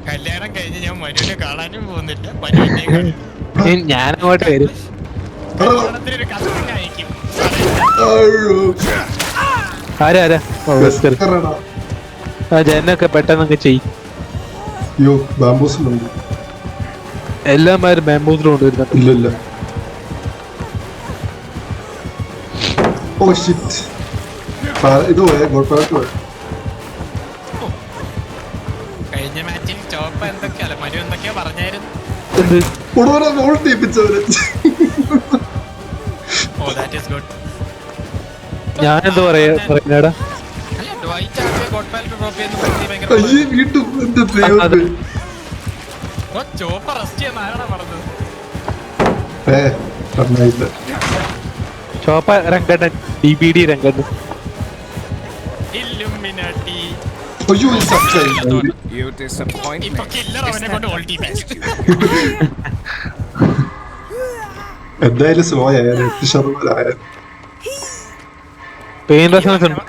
കല്യാണം കഴിഞ്ഞ് ഞാൻ മനുവിനെ കാണാനും പോകുന്നില്ല. മനു എന്നെയും കാണില്ല. ഞാൻ അങ്ങോട്ട് വരും. കല്യാണത്തിനൊരു കസിനെ അയക്കും. ആരാ ജനൊക്കെ പെട്ടെന്നൊക്കെ ചെയ്യും. എല്ലാമാരും ബാംബൂസിലും കൊണ്ടുവരുന്നുണ്ട്. ഇല്ല. Oh shit. ഇത് പോയ ഗോഡ് പാലറ്റ് പോയ. കഴിഞ്ഞ മാച്ചിൽ ചോപ്പ എന്തൊക്കെയല്ല മനു എന്തൊക്കെയോ പറഞ്ഞായിരുന്നു. Oh that is good. ഞാനെന്ത് പറയുന്നേടാ ചോപ്പ റെസ്റ്റ് ചെയ്യുന്ന ആരാണ് പറഞ്ഞത്? ചോപ്പ രംഗണ്ണൻ, DBD രംഗണ്ണൻ. ഇല്ലുമിനാട്ടി. ഇപ്പൊ കില്ലർ അവനെ കൊണ്ട് ഓൾട്ടി ബെസ്റ്റ്. എന്തായാലും സ്ലോ ആയാലും 8% ആയാലും പെയിൻ റെസണൻസ് ഉണ്ട്.